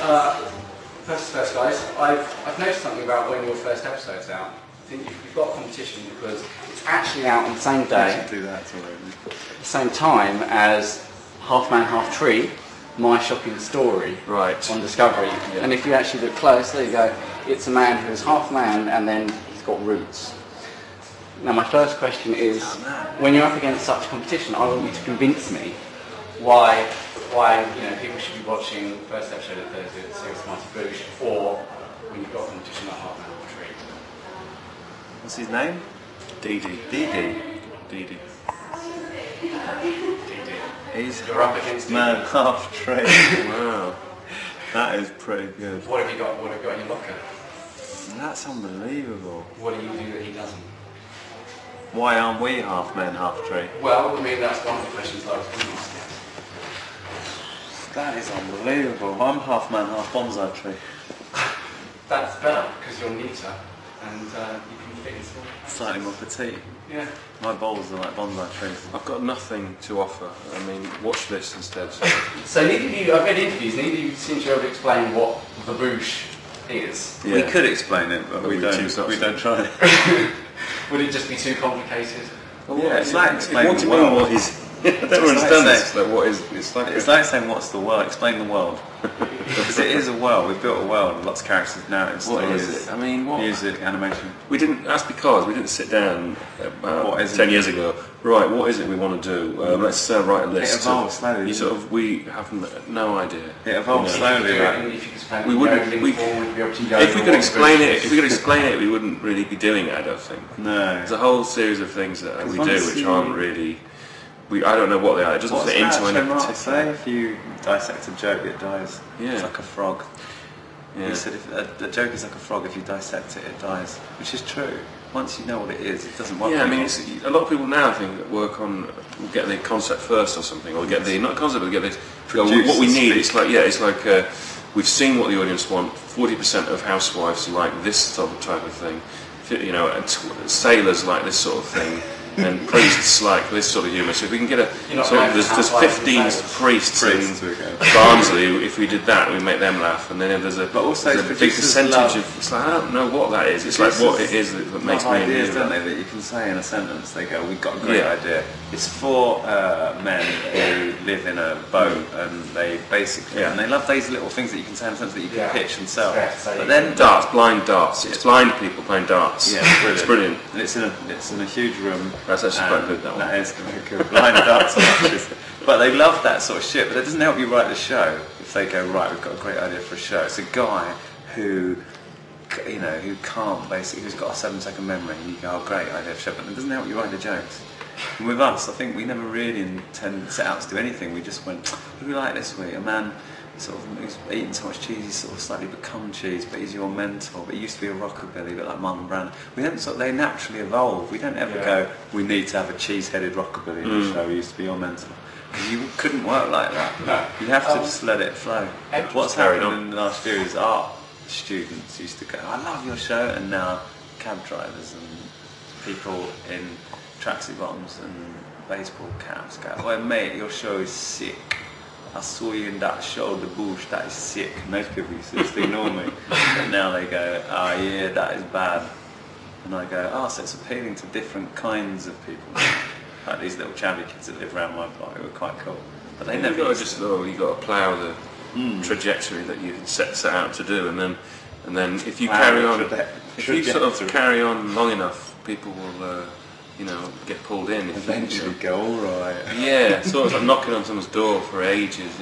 Uh, first, guys, I've noticed something about when your first episode's out. I think you've got a competition because it's actually out on the same day, do that already. the same time as Half Man, Half Tree, My Shocking Story on Discovery. Yeah. And if you actually look close, there you go, it's a man who's half man and then he's got roots. Now my first question is, when you're up against such competition, I want you to convince me why people should be watching the first episode of Thursday at Serious Mighty Boosh, or when you've got a competition like Half Man, Half Tree. What's his name? Dee. You're up against Man Half Tree. Wow, that is pretty good. What have you got? What have you got in your locker? That's unbelievable. What do you do that he doesn't? Why aren't we half men, half tree? Well, I mean, that's one of the questions I was going to ask. That is unbelievable. I'm half man, half bonsai tree. That's better because you're neater and you can fit into it. Slightly more petite. Yeah. My balls are like bonsai trees. I've got nothing to offer. I mean, watch this instead. So neither of you, I've read interviews, neither of you seem to be able to explain what the Boosh is. Yeah. We could explain it, but we don't try it. Would it just be too complicated? Well, yeah, it's like explaining the world. What is? I don't understand this. Like, what is? It's like saying, "What's the world?" Explain the world. Because it is a world. We've built a world with lots of characters, narratives, what stories, is it? I mean, what? Music, animation. We didn't. That's because we didn't sit down about 10 years ago. Right, what is it we want to do? Let's write a list. It evolves slowly. We have no idea. It evolves slowly. We wouldn't. If we could explain it, we wouldn't really be doing it. I don't think. No. There's a whole series of things that we do which aren't really. I don't know what they are. It doesn't fit into any particular. Say if you dissect a joke, it dies. Yeah. It's like a frog. Yeah. You said if a joke is like a frog, if you dissect it, it dies. Which is true. Once you know what it is, it doesn't work. Yeah, I mean, a lot of people now think that will get the concept first or something, or get the not concept, but get the what we need. It's like we've seen what the audience want. 40% of housewives like this type of thing. You know, and sailors like this sort of thing. And priests like this sort of humour. So if we can get there's 15 priests in Barnsley. If we did that, we make them laugh. And then if there's a big percentage of, it's like I don't know what that is. It's like what it is that makes me ideas, don't they? That you can say in a sentence. They go, "We've got a great idea." It's for men who live in a boat, and they basically and they love these little things that you can say in a sentence that you can pitch and sell. But then blind darts. It's blind people playing darts. Yeah, it's brilliant. And it's in a huge room. That's actually quite good, that one. That is good. Blind darts matches. But they love that sort of shit, but it doesn't help you write the show if they go, right, we've got a great idea for a show. It's a guy who can't basically, who's got a 7-second memory, and you go, oh, great idea for a show, but it doesn't help you write the jokes. And with us, I think we never really set out to do anything. We just went, what do we like this week? A man sort of who's eaten so much cheese, he's sort of slightly become cheese, but he's your mentor. But he used to be a rockabilly, but like Marlon Brando. They naturally evolve. We don't ever go, we need to have a cheese-headed rockabilly in the show. He used to be your mentor. Because you couldn't work like that. No. You have to just let it flow. What's happened in the last few years, art students used to go, I love your show, and now cab drivers and people in tracksuit bottoms and baseball caps go, well mate, your show is sick. I saw you in that show, The Boosh, that is sick. Most people used to just ignore me. But now they go, oh yeah, that is bad. And I go, oh, so it's appealing to different kinds of people. Like these little chavvy kids that live around my block, who were quite cool. But they never you got to plough the trajectory that you set out to do, and then if you carry on, carry on long enough, people will get pulled in. Eventually go all right. Yeah, sort of like knocking on someone's door for ages,